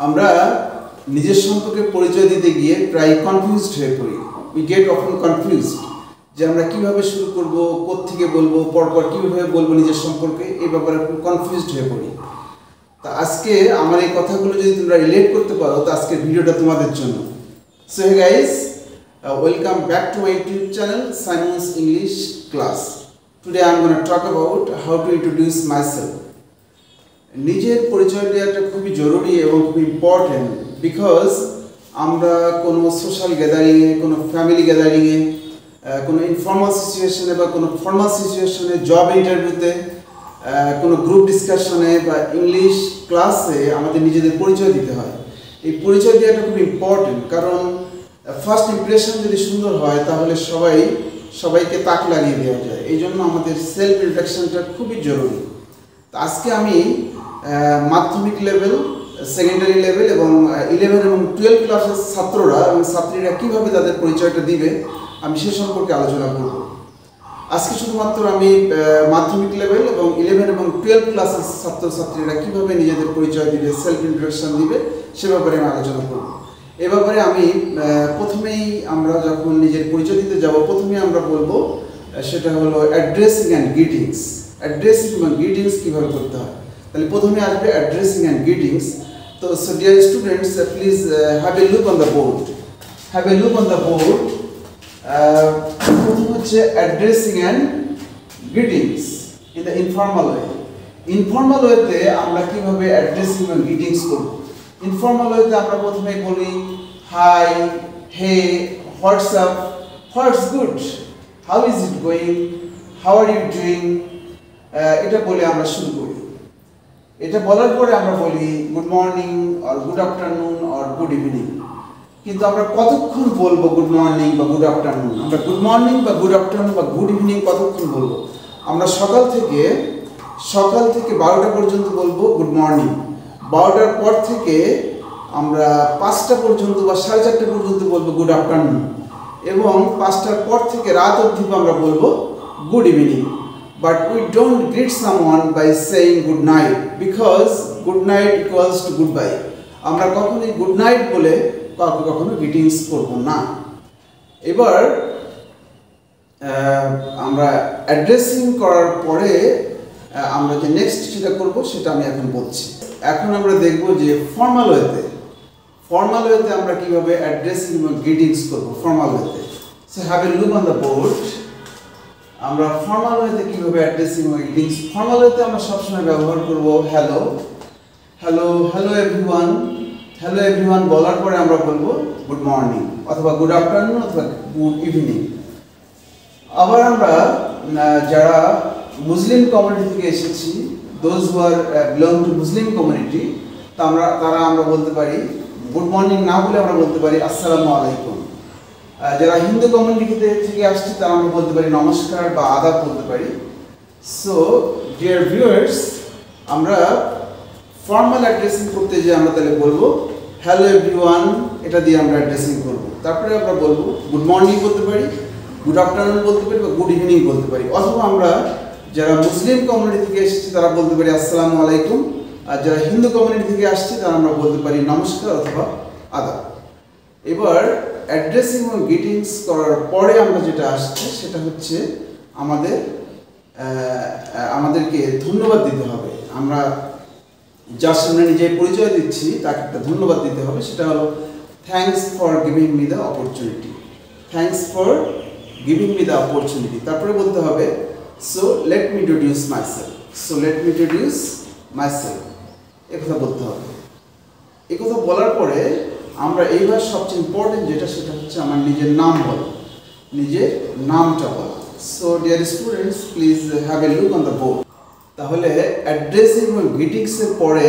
আমরা নিজের সম্পর্কে পরিচয় দিতে গিয়ে প্রায় কনফিউজড হয়ে পড়ি। উই গেট অফেন কনফিউজড যে আমরা কিভাবে শুরু করব, কোত্থেকে বলবো, পরপর কিভাবে বলবো নিজের সম্পর্কে, এই ব্যাপারে খুব কনফিউজড হয়ে পড়ি। তা আজকে আমার এই কথাগুলো যদি তোমরা রিলেট করতে পারো, তো আজকের ভিডিওটা তোমাদের জন্য। So hey guys, welcome back to my YouTube channel Simon's English class. Today I am gonna talk about how to introduce myself. নিজের পরিচয় দেওয়াটা খুবই জরুরি এবং খুব ইম্পর্টেন্ট, বিকজ আমরা কোনো সোশ্যাল গ্যাদারিংয়ে, কোনো ফ্যামিলি গ্যাদারিংয়ে, কোনো ইনফর্মাল সিচুয়েশনে বা কোনো ফর্মাল সিচুয়েশনে, জব ইন্টারভিউতে, কোনো গ্রুপ ডিসকাশনে বা ইংলিশ ক্লাসে আমাদের নিজেদের পরিচয় দিতে হয়। এই পরিচয় দেওয়াটা খুব ইম্পর্টেন্ট, কারণ ফার্স্ট ইমপ্রেশন যদি সুন্দর হয় তাহলে সবাইকে তাক লাগিয়ে দেওয়া যায়। এই জন্য আমাদের সেলফ ইন্ট্রোডাকশনটা খুবই জরুরি। তো আজকে আমি মাধ্যমিক লেভেল, সেকেন্ডারি লেভেল এবং 11 এবং 12 ক্লাসের ছাত্ররা এবং ছাত্রীরা কীভাবে তাদের পরিচয়টা দিবে আমি সে সম্পর্কে আলোচনা করব। আজকে শুধুমাত্র আমি মাধ্যমিক লেভেল এবং 11 এবং 12 ক্লাসের ছাত্রছাত্রীরা কীভাবে নিজেদের পরিচয় দিবে, সেলফ ইন্ট্রোডাকশন দিবে, সে ব্যাপারে আমি আলোচনা করব। এ ব্যাপারে আমি প্রথমেই আমরা যখন নিজের পরিচয় দিতে যাব, প্রথমেই আমরা বলবো সেটা হলো অ্যাড্রেসিং অ্যান্ড গ্রিটিংস। অ্যাড্রেসিং এবং গ্রিটিংস কীভাবে করতে হয়, তাহলে প্রথমে আসবে অ্যাড্রেসিং অ্যান্ড গ্রিটিংস। তো so dear students, please have a look on the board. Have a look on the board. প্রথম হচ্ছে addressing and greetings in the informal way. Informal ওয়েতে আমরা কীভাবে অ্যাড্রেসিং এবং গ্রিটিংস করব। ইনফর্মাল ওয়েতে আমরা প্রথমে বলি hi, hey, what's up, what's good, how is it going, how are you doing, এটা বলে আমরা শুরু করি। এটা বলার পরে আমরা বলি good morning or good afternoon or good evening. কিন্তু আমরা কতক্ষণ বলবো গুড মর্নিং বা গুড আফটারনুন? আমরা গুড মর্নিং বা গুড আফটারনুন বা গুড ইভিনিং কতক্ষণ বলবো? আমরা সকাল থেকে 12টা পর্যন্ত বলবো গুড মর্নিং। 12টার পর থেকে আমরা 5টা পর্যন্ত বা 4:30 পর্যন্ত বলবো গুড আফটারনুন, এবং 5টার পর থেকে রাত অবধি আমরা বলবো good evening. But we don't greet someone by saying good night, because good night equals to goodbye. আমরা কখনোই গুড নাইট বলে কখনো গ্রিটিংস করব না। এবার আমরা অ্যাড্রেসিং করার পরে আমরা যে নেক্সট যেটা করব সেটা আমি এখন বলছি। এখন আমরা দেখব যে ফর্মাল ওয়েতে আমরা কিভাবে অ্যাড্রেসিং এবং গ্রিটিংস করব ফর্মাল ওয়েতে। So have a look on the board. আমরা ফর্মাল ওয়েতে কীভাবে অ্যাড্রেসিং এবং গ্রিটিংস, ফর্মাল ওয়েতে আমরা সবসময় ব্যবহার করব hello, hello, hello everyone. Hello everyone বলার পরে আমরা বলবো গুড মর্নিং অথবা গুড আফটারনুন অথবা গুড ইভিনিং। আবার আমরা যারা মুসলিম কমিউনিটি থেকে এসেছি, those who are belong to Muslim community, তারা আমরা বলতে পারি গুড মর্নিং না বলে আমরা বলতে পারি আসসালামু আলাইকুম। যারা হিন্দু কমিউনিটি থেকে আসছে তারা আমরা বলতে পারি নমস্কার বা আদাব বলতে পারি। সো ডিয়ার ভিউয়ার্স, আমরা ফর্মাল অ্যাড্রেসিং করতে যে আমরা তাহলে বলবো হ্যালো এভরিওয়ান, এটা দিয়ে আমরা অ্যাড্রেসিং করব। তারপরে আমরা বলবো গুড মর্নিং বলতে পারি, গুড আফটারনুন বলতে পারি বা গুড ইভিনিং বলতে পারি। অথবা আমরা যারা মুসলিম কমিউনিটি থেকে এসেছি তারা বলতে পারি আসসালামু আলাইকুম, আর যারা হিন্দু কমিউনিটি থেকে আসছে তারা আমরা বলতে পারি নমস্কার অথবা আদাব। এবার অ্যাড্রেসিং এবং গ্রিটিংস করার পরে আমরা যেটা আসছে সেটা হচ্ছে আমাদেরকে ধন্যবাদ দিতে হবে। আমরা যার সামনে নিজে পরিচয় দিচ্ছি তাকে একটা ধন্যবাদ দিতে হবে। সেটা হলো thanks for giving me the opportunity. Thanks for giving me the opportunity. তারপরে বলতে হবে so let me introduce myself. So let me introduce myself, কথা বলতে হবে। কথা বলার পরে আমরা এইবার সবচেয়ে ইম্পর্টেন্ট যেটা, সেটা হচ্ছে আমার নিজের নাম বলা, নিজের নামটা বলা। So dear students, please have a look on the board. তাহলে অ্যাড্রেসিং এবং গ্রিটিংসের পরে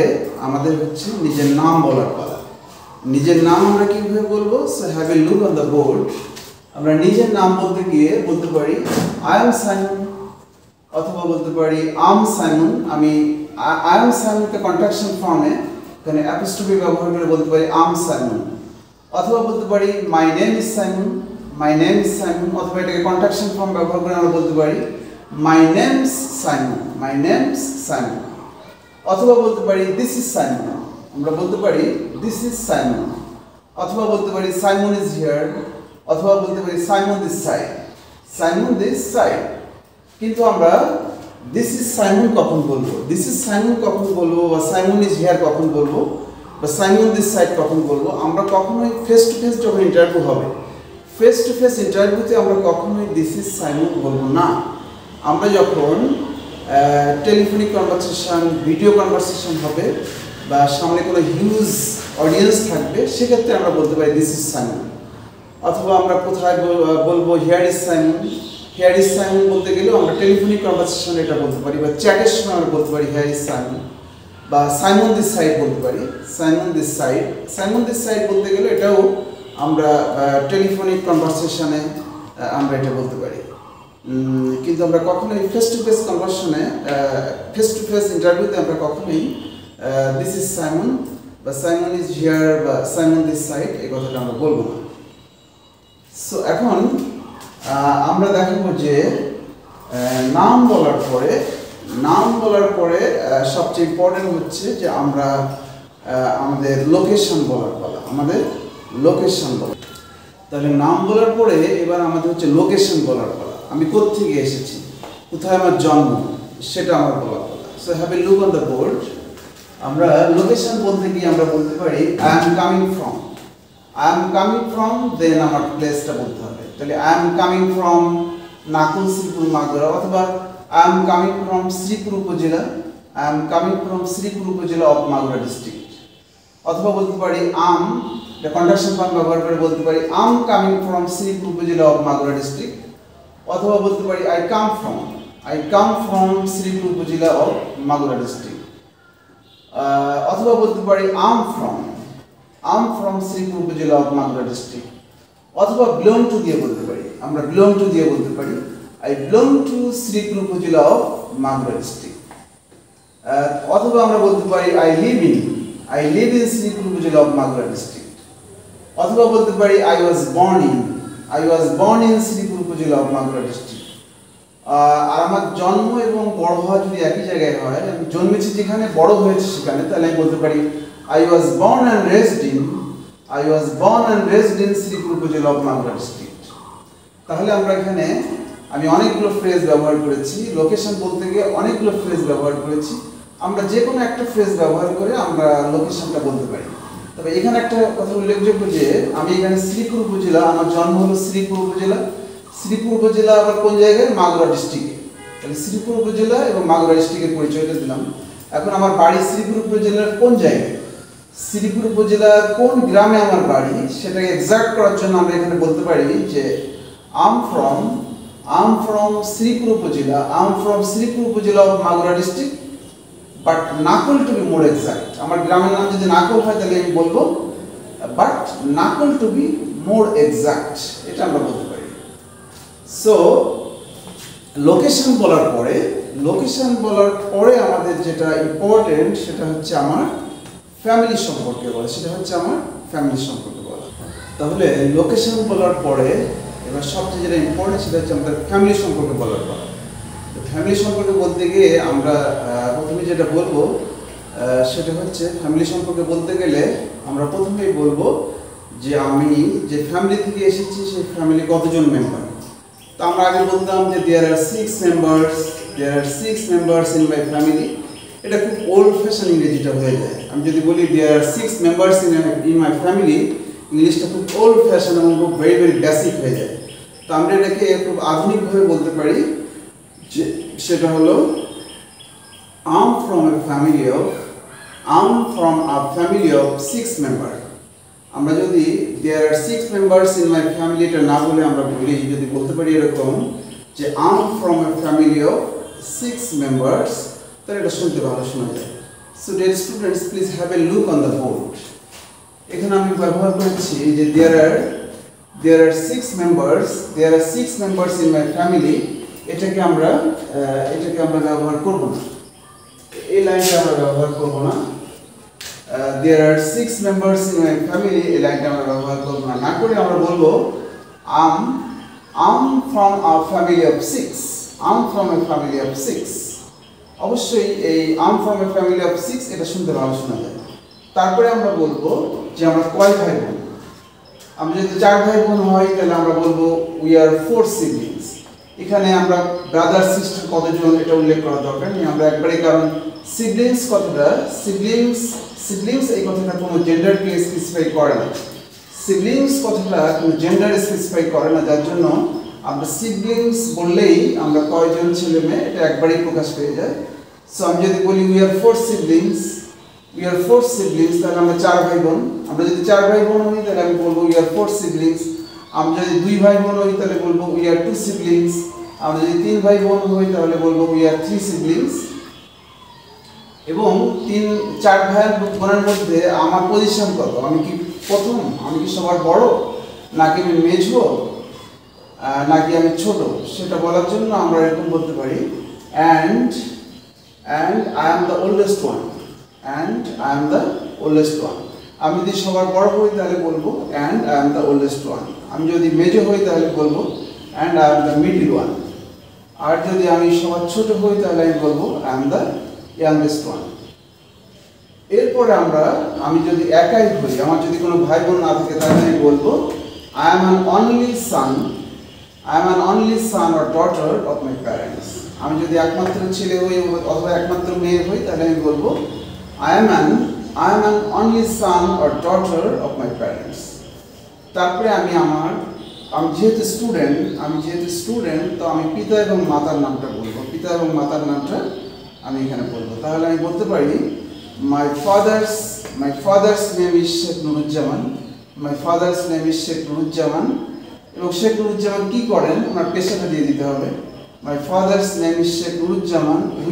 আমাদের হচ্ছে নিজের নাম বলার পালা। নিজের নাম আমরা কীভাবে বলবো? So have a look on the board. আমরা নিজের নাম বলতে গিয়ে বলতে পারি আই এম সাইমন, অথবা বলতে পারি আম সাইমন। আই এম সাইমনকে কন্ট্রাকশন ফর্মে এখানে অ্যাপোস্ট্রফি ব্যবহার করে বলতে পারি আম সাইমন, অথবা বলতে পারি my name is Simon, my name is Simon, অথবা এটাকে কন্ট্রাকশন ফর্ম ব্যবহার করে আমরা বলতে পারি my name's Simon, my name's Simon, অথবা বলতে পারি দিস ইজ সাইমন, আমরা বলতে পারি দিস ইজ সাইমন, অথবা বলতে পারি সাইমন ইজ হিয়ার, অথবা বলতে পারি Simon this side, Simon this side. কিন্তু আমরা দিস ইজ সাইমন কখন বলবো, দিস ইজ সাইমন কখন বলবো, বা সাইমন ইজ হিয়ার কখন বলবো, বা সাইমন দিস সাইড কখন বলবো? আমরা কখনোই ফেস টু ফেস যখন ইন্টারভিউ হবে, ফেস টু ফেস ইন্টারভিউতে আমরা কখনোই দিস ইজ সাইমন বলবো না। আমরা যখন টেলিফোনিক কনভারসেশন, ভিডিও কনভারসেশন হবে, বা সামনে কোনো হিউজ অডিয়েন্স থাকবে, সেক্ষেত্রে আমরা বলতে পারি দিস ইজ সাইমন। অথবা আমরা কোথায় বলবো here is Simon, here is Simon বলতে গেলেও আমরা টেলিফোনিক কনভারসেশন এটা বলতে পারি, বা চ্যাটের সময় আমরা বলতে পারি হিয়ার ইজ সাইমন, বা সাইমন দিস সাইড বলতে পারি, Simon this side. Simon this side বলতে গেলে এটাও আমরা টেলিফোনিক কনভারসেশনে আমরা এটা বলতে পারি। কিন্তু আমরা কখনোই ফেস টু ফেস কনভারসেশনে, ফেস টু ফেস ইন্টারভিউতে আমরা কখনোই দিস ইজ সাইমন বা সাইমন ইজ হিয়ার বা সাইমন দিস সাইড এই কথাটা আমরা বলবো না। সো এখন আমরা দেখাবো যে নাম বলার পরে সবচেয়ে ইম্পর্টেন্ট হচ্ছে যে আমরা আমাদের লোকেশন বলার পালা, আমাদের লোকেশন বলা। তাহলে নাম বলার পরে এবার আমাদের হচ্ছে লোকেশন বলার পালা। আমি কোত্থেকে এসেছি, কোথায় আমার জন্ম, সেটা আমার বলার পালা। So have a look on the board. আমরা লোকেশন বলতে গিয়ে আমরা বলতে পারি I am coming from, I am coming from, then আমার প্লেসটা বলতে হবে। তাহলে I am coming from Nakol, Sreepur, Magura, অথবা I am coming from Sreepur upazila, I am coming from Sreepur upazila of Magura district. অথবা বলতে পারি আম, এটা কন্ডাকশন ফর্ম ব্যবহার করে বলতে পারি I'm coming from Sreepur upazila of Magura district. অথবা বলতে পারি I come from Sreepur upazila of Magura district. অথবা বলতে পারি আম from Sreepur upazila of Magura district. অথবা বিলং টু দিয়ে বলতে পারি, আমরা বিলং টু দিয়ে বলতে পারি I belong to Sreepur upazila of Magura district. অথবা আমরা বলতে পারি I live in Sreepur upazila of Magura district. অথবা বলতে পারি I was born in Sreepur upazila of Magura district. আর আমার জন্ম এবং বড় হওয়া যদি একই জায়গায় হয়, আমি জন্মেছি যেখানে, বড় হয়েছে সেখানে, তাহলে আমি বলতে পারি I was born and raised in Sreepur upazila of Magura district. তাহলে আমরা এখানে আমি অনেকগুলো ফ্রেজ ব্যবহার করেছি, লোকেশন বলতে গিয়ে অনেকগুলো ফ্রেজ ব্যবহার করেছি। আমরা যে কোনো একটা ফ্রেজ ব্যবহার করে আমরা লোকেশনটা বলতে পারি। তবে এখানে একটা কথা উল্লেখযোগ্য যে আমি এখানে শ্রীপুর উপজেলা, আমার জন্ম হলো শ্রীপুর উপজেলা। শ্রীপুর উপজেলা আবার কোন জায়গায়? মাগুরা ডিস্ট্রিক্টে। তাহলে শ্রীপুর উপজেলা এবং মাগুরা ডিস্ট্রিক্টের পরিচয়টা দিলাম। এখন আমার বাড়ি শ্রীপুর উপজেলার কোন জায়গায়, শ্রীপুর উপজেলার কোন গ্রামে আমার বাড়ি, সেটাকে এক্সাক্ট করার জন্য আমরা এখানে বলতে পারি যে I'm from Sreepur upazila of Magura district, but Nakol to be more exact. আমার গ্রামের নাম যদি নাকল হয় তাহলে আমি বলবো but Nakol to be more exact, এটা আমরা বলতে পারি। সো লোকেশন বলার পরে আমাদের যেটা ইম্পর্টেন্ট সেটা হচ্ছে আমার ফ্যামিলি সম্পর্কে বলা, তাহলে লোকেশন বলার পরে এবার সবচেয়ে যেটা ইম্পর্টেন্ট সেটা হচ্ছে আমাদের ফ্যামিলি সম্পর্কে বলার পর। ফ্যামিলি সম্পর্কে বলতে গিয়ে আমরা প্রথমে যেটা বলবো সেটা হচ্ছে, ফ্যামিলি সম্পর্কে বলতে গেলে আমরা প্রথমেই বলবো যে আমি যে ফ্যামিলি থেকে এসেছি সেই ফ্যামিলি কতজন মেম্বার। তো আমরা আগে বলতাম যে there are 6 members in my family. এটা খুব ওল্ড ফ্যাশন ইংরেজিটা হয়ে যায়। আমি যদি বলি দেয়ার are 6 members in my family, ইংলিশটা খুব ওল্ড ফ্যাশন এবং খুব ভেরি বেসিক হয়ে যায়। তো আমরা এটাকে খুব আধুনিকভাবে বলতে পারি যে সেটা হলো I'm from a family of 6 member. আমরা যদি there are 6 members in my family এটা না বলে আমরা যদি বলতে পারি এরকম যে I'm from a family of 6 members, তাহলে এটা শুনতে ভালো শোনা যায়। So dear students, please have a look on the board. এখানে আমি ব্যবহার করেছি যে there are 6 members in my family. এটাকে আমরা ব্যবহার করব না, এই লাইনটা আমরা ব্যবহার করব না। দেয়ার are 6 members in my family, এই লাইনটা আমরা ব্যবহার করব না। না করে আমরা বলবো আম ফ্রম আ ফ্যামিলি অফ 6। অবশ্যই এই আম ফ্রম এ ফ্যামিলি অফ 6 এটা শুনতে ভালো শোনা যায়। তারপরে আমরা বলবো যে আমরা কয় ভাই বোন। আমরা যদি 4 ভাই বোন হয় তাহলে আমরা বলবো উই আর 4 সিবলিংস। এখানে আমরা ব্রাদার সিস্টার কতজন এটা উল্লেখ করা দরকার নেই, আমরা একবারে, কারণ সিবলিংস কথাটা, সিবলিংস এই কথাটা কোনো জেন্ডারকে স্পেসিফাই করে না। সিবলিংস কথাটা কোনো জেন্ডার স্পেসিফাই করে না, যার জন্য আমরা সিবলিংস বললেই আমরা কয়জন ছেলে মেয়ে এটা একবারেই প্রকাশ পেয়ে যায়। সো আমি যদি বলি উই আর 4 সিবলিংস, তাহলে আমরা 4 ভাই বোন। আমরা যদি 4 ভাই বোন হই তাহলে আমি বলবো উই আর 4 সিবলিংস। আমরা যদি 2 ভাই বোন হই তাহলে বলবো উই আর 2 সিবলিংস। আমরা যদি 3 ভাই বোন হই তাহলে বলবো উই আর 3 সিবলিংস। এবং 4 ভাই বোনের মধ্যে আমার পজিশন কত, আমি কি প্রথম, আমি কি সবার বড়, নাকি আমি মেঝো, নাকি আমি ছোট, সেটা বলার জন্য আমরা এরকম বলতে পারি and I am the oldest one, and I am the oldest one. আমি যদি সবার বড় হই তাহলে বলবো and I am the oldest one. আমি যদি মেজো হই তাহলে বলবো and I am the middle one. আর যদি আমি সবার ছোট হই তাহলে আমি বলবো I am the youngest one. এরপরে আমি যদি একাই হই, আমার যদি কোনো ভাই বোন না থাকে, তাহলে আমি বলবো I am an only son or daughter of my parents. আমি যদি একমাত্র ছেলে হই অথবা একমাত্র মেয়ে হই তাহলে আমি বলবো I am an only son or daughter of my parents. তারপরে আমি যেহেতু স্টুডেন্ট, তো আমি পিতা এবং মাতার নামটা বলবো, পিতা এবং মাতার নামটা আমি এখানে বলবো। তাহলে আমি বলতে পারি my father's name is Sheikh Nuruzzaman. এবং শেখ নুরুজ্জামান কি করেন আমার পেশাটা দিয়ে দিতে হবে। My father's name is Sheikh Nuruzzaman, who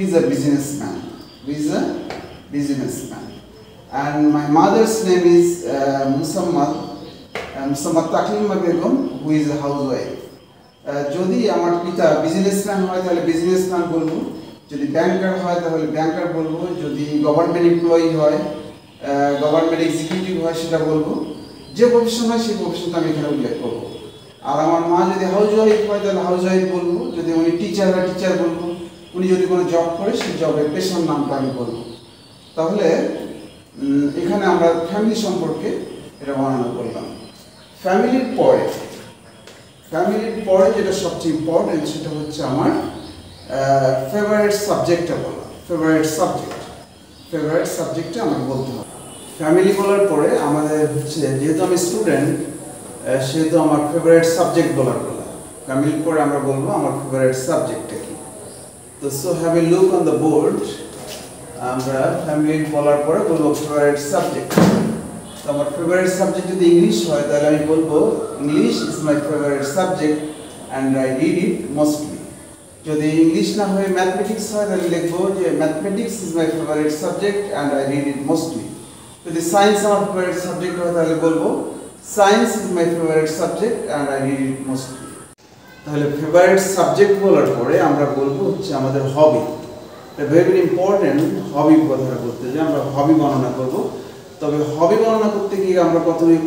is a businessman. And my mother's name is Musammat Taklima Begum, who is a housewife. যদি আমার পিতা বিজনেসম্যান হয় তাহলে বিজনেসম্যান বলবো, যদি ব্যাংকার হয় তাহলে ব্যাংকার বলবো, যদি গভর্নমেন্ট এমপ্লয়ি হয়, গভর্নমেন্ট এক্সিকিউটিভ হয় সেটা বলবো, যে প্রফেশন হয় সেই প্রফেশনটা আমি এখানে উল্লেখ করবো। আর আমার মা যদি হাউসওয়াইফ হয় তাহলে হাউসওয়াইফ বলবো, যদি উনি টিচার হয় টিচার বলবো, উনি যদি কোনো জব করে সেই জবের পেশার নামটা আমি বলবো। তাহলে এখানে আমরা ফ্যামিলি সম্পর্কে এটা বর্ণনা করলাম। ফ্যামিলির পরে যেটা সবচেয়ে ইম্পর্টেন্ট সেটা হচ্ছে আমার ফেভারিট সাবজেক্টটা বলা। ফেভারিট সাবজেক্টটা আমাকে বলতে হবে। ফ্যামিলি বলার পরে আমাদের হচ্ছে, যেহেতু আমি স্টুডেন্ট সেহেতু আমার ফেভারিট সাবজেক্ট বলার কথা। ফ্যামিলির পরে আমরা বলবো আমার ফেভারিট সাবজেক্টটা কি। তো so have a look on the board. আমরা ফ্যামিলি বলার পরে বলবো ফেভারিট সাবজেক্ট। তো আমার ফেভারিট সাবজেক্ট যদি ইংলিশ হয় তাহলে আমি বলবো English is my favourite subject and I read it mostly. যদি ইংলিশ না হয়ে ম্যাথমেটিক্স হয় তাহলে লিখবো যে mathematics is my favourite subject and I read it mostly. যদি সায়েন্স আমার ফেভারিট সাবজেক্ট হয় তাহলে বলবো science is my favourite subject and I read it mostly. তাহলে ফেভারিট সাবজেক্ট বলার পরে আমরা বলবো হচ্ছে আমাদের হবি। ভেরি ইম্পর্টেন্ট হবি কথাটা বলতে, যে আমরা হবি বর্ণনা করব। তবে হবি বর্ণনা করতে গিয়ে আমরা কখনোই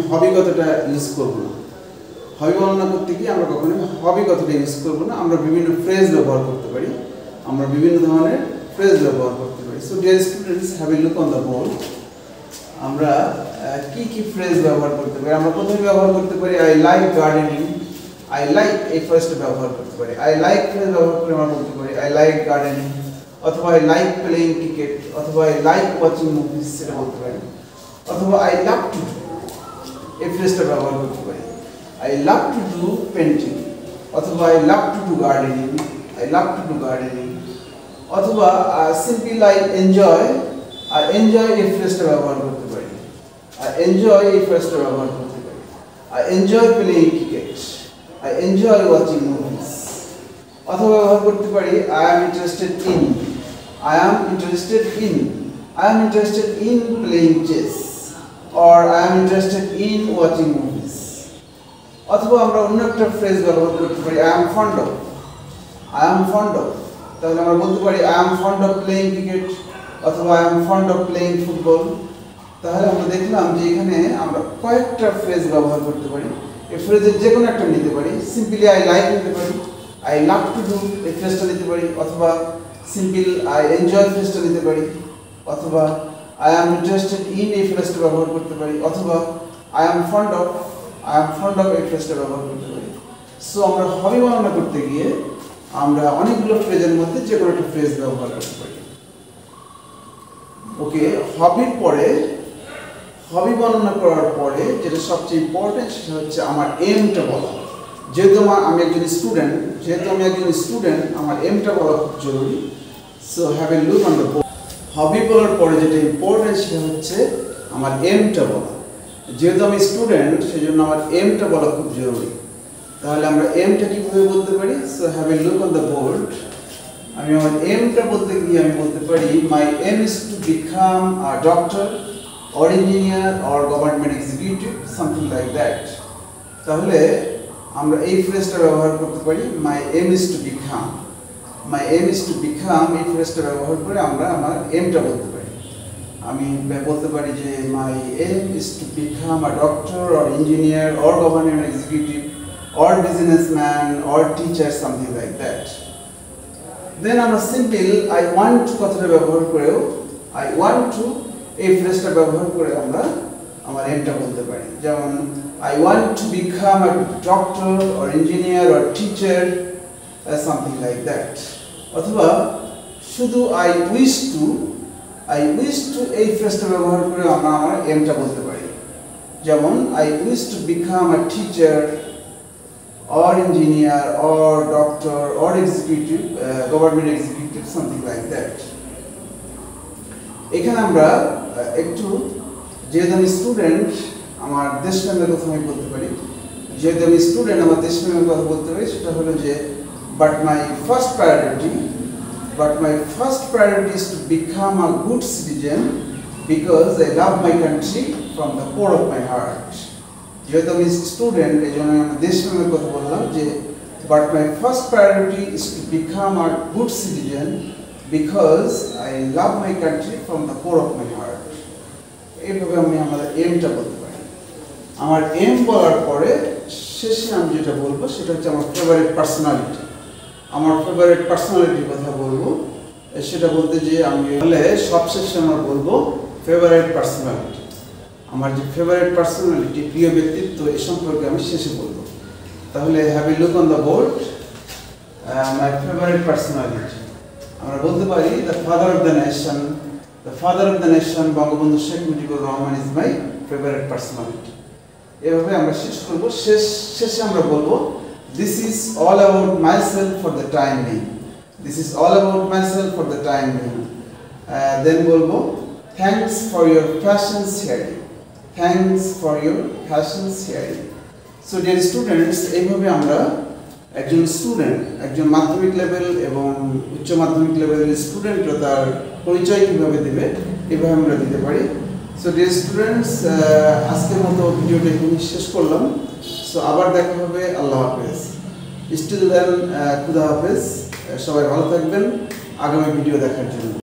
হবি কথাটা ইউজ করবো না। হবি বর্ণনা করতে গিয়ে আমরা কখনোই হবি কথাটা ইউজ করবো না। আমরা বিভিন্ন ফ্রেজ ব্যবহার করতে পারি, আমরা বিভিন্ন ধরনের ফ্রেজ ব্যবহার করতে পারি। So dear students, have a look on the board. আমরা কি ফ্রেজ ব্যবহার করতে পারি? আমরা প্রথমে ব্যবহার করতে পারি I like gardening. I like এই ফার্স্টে ব্যবহার করতে পারি। আই লাইক ফ্রেজ ব্যবহার করে আমরা বলতে পারি আই লাইক গার্ডেনিং, অথবা আই লাইক প্লেইং ক্রিকেট, অথবা আই লাইক ওয়াচিং মুভিজ সেটা বলতে পারি, অথবা আই লাভ টু এই ফ্রেজটা ব্যবহার করতে পারি। I love to do painting, অথবা I love to do gardening, অথবা সিম্পলি আই এনজয় এই ফ্রেজটা ব্যবহার করতে পারি। আই এনজয় এই ফ্রেজটা ব্যবহার করতে পারি। I enjoy playing cricket, I enjoy watching movies. অথবা ব্যবহার করতে পারি I am interested in playing chess, or I am interested in watching movies. অথবা আমরা অন্য একটা ফ্রেজ ব্যবহার করতে পারি আই অ্যাম ফন্ড অফ। তাহলে আমরা বলতে পারি I am fond of playing cricket, অথবা I am fond of playing football. তাহলে আমরা দেখলাম যে এখানে আমরা কয়েকটা ফ্রেজ ব্যবহার করতে পারি। এই ফ্রেজের যে কোনো একটা নিতে পারি। সিম্পলি আই লাইক নিতে পারি, আই লাভ টু ডু এই ফ্রেজটা নিতে পারি, অথবা সিম্পল আই এনজয় ফ্রেজটা নিতে পারি, অথবা আই অ্যাম ইন্টারেস্টেড ইন এই ফ্রেজটা ব্যবহার করতে পারি, অথবা আই অ্যাম ফন্ড অফ এই ফ্রেজটা ব্যবহার করতে পারি। সো আমরা হবি বর্ণনা করতে গিয়ে আমরা অনেকগুলো ফ্রেজের মধ্যে যে কোনো একটা ফ্রেজ ব্যবহার করতে পারি। ওকে, হবির পরে, হবি বর্ণনা করার পরে যেটা সবচেয়ে ইম্পর্টেন্ট সেটা হচ্ছে আমার এমটা বলা। যেহেতু আমি একজন স্টুডেন্ট, আমার এমটা বলা খুব জরুরি। So have a look on the board. Hobby বলার পরে যেটা ইম্পর্টেন্ট সেটা হচ্ছে আমার এমটা বলা। যেহেতু আমি স্টুডেন্ট, সেই জন্য আমার এমটা বলা খুব জরুরি। তাহলে আমরা এমটা কিভাবে বলতে পারি? So have a look on the board. আমি আমার এমটা বলতে গিয়ে আমি বলতে পারি my aim is to become a doctor or engineer or government executive, something like that. তাহলে আমরা এই ফ্রেজটা ব্যবহার করতে পারি my aim is to become, এই ফ্রেজটা ব্যবহার করে আমরা আমার এমটা বলতে পারি। আমি বলতে পারি যে my aim is to become a doctor or engineer or government executive or businessman or teacher, something like that. Then আমরা সিম্পল I want to কথাটা ব্যবহার করেও I want to এই ফ্রেজটা ব্যবহার করে আমরা আমার এমটা বলতে পারি। যেমন I want to become a doctor or engineer or teacher, something like that. অথবা শুধু I wish to এই ফ্রেজটা ব্যবহার করে আমরা আমার এমটা বলতে পারি। যেমন I wish to become a teacher or engineer or doctor or executive, government executive, something like that. এখানে আমরা একটু, যেহেতু আমি স্টুডেন্ট, আমার দেশপ্রেমের কথা আমি বলতে পারি। যেহেতু আমি স্টুডেন্ট, আমার দেশপ্রেমের কথা বলতে পারি। সেটা হলো যে but my first priority is to become a good citizen because I love my country from the core of my heart. যেহেতু আমি স্টুডেন্ট, এই জন্য আমি দেশপ্রেমের কথা বললাম যে but my first priority is to become a good citizen because I love my country from the core of my heart. এইভাবে আমি আমার এমটা বলতে পারি। আমার এম বলার পরে শেষে আমি যেটা বলবো সেটা হচ্ছে আমার ফেভারিট পার্সোনালিটি। আমার ফেভারিট পার্সোনালিটির কথা বলবো। সেটা বলতে যে আমি বলে সবশেষে আমরা বলবো ফেভারিট পার্সোনালিটি। আমার যে ফেভারিট পার্সোনালিটি, প্রিয় ব্যক্তিত্ব, এ সম্পর্কে আমি শেষে বলবো। তাহলে have a look on the board, my favourite personality. আমরা বলতে পারি the father of the nation Bangabandhu Sheikh Mujibur Rahman is my favourite personality. এভাবে আমরা শেষ করবো। শেষে আমরা বলবো this is all about myself for the time being. Then বলবো thanks for your passion sharing. So dear students, এইভাবে আমরা একজন মাধ্যমিক লেভেল এবং উচ্চ মাধ্যমিক লেভেলের স্টুডেন্টরা তার পরিচয় কীভাবে দেবে, এভাবে আমরা দিতে পারি। সো ডিয়ার স্টুডেন্টস, আজকের মতো ভিডিওটা এখানে শেষ করলাম। সো আবার দেখা হবে। আল্লাহ হাফেজ। স্টিল দেন খুদা হাফেজ। সবাই ভালো থাকবেন আগামী ভিডিও দেখার জন্য।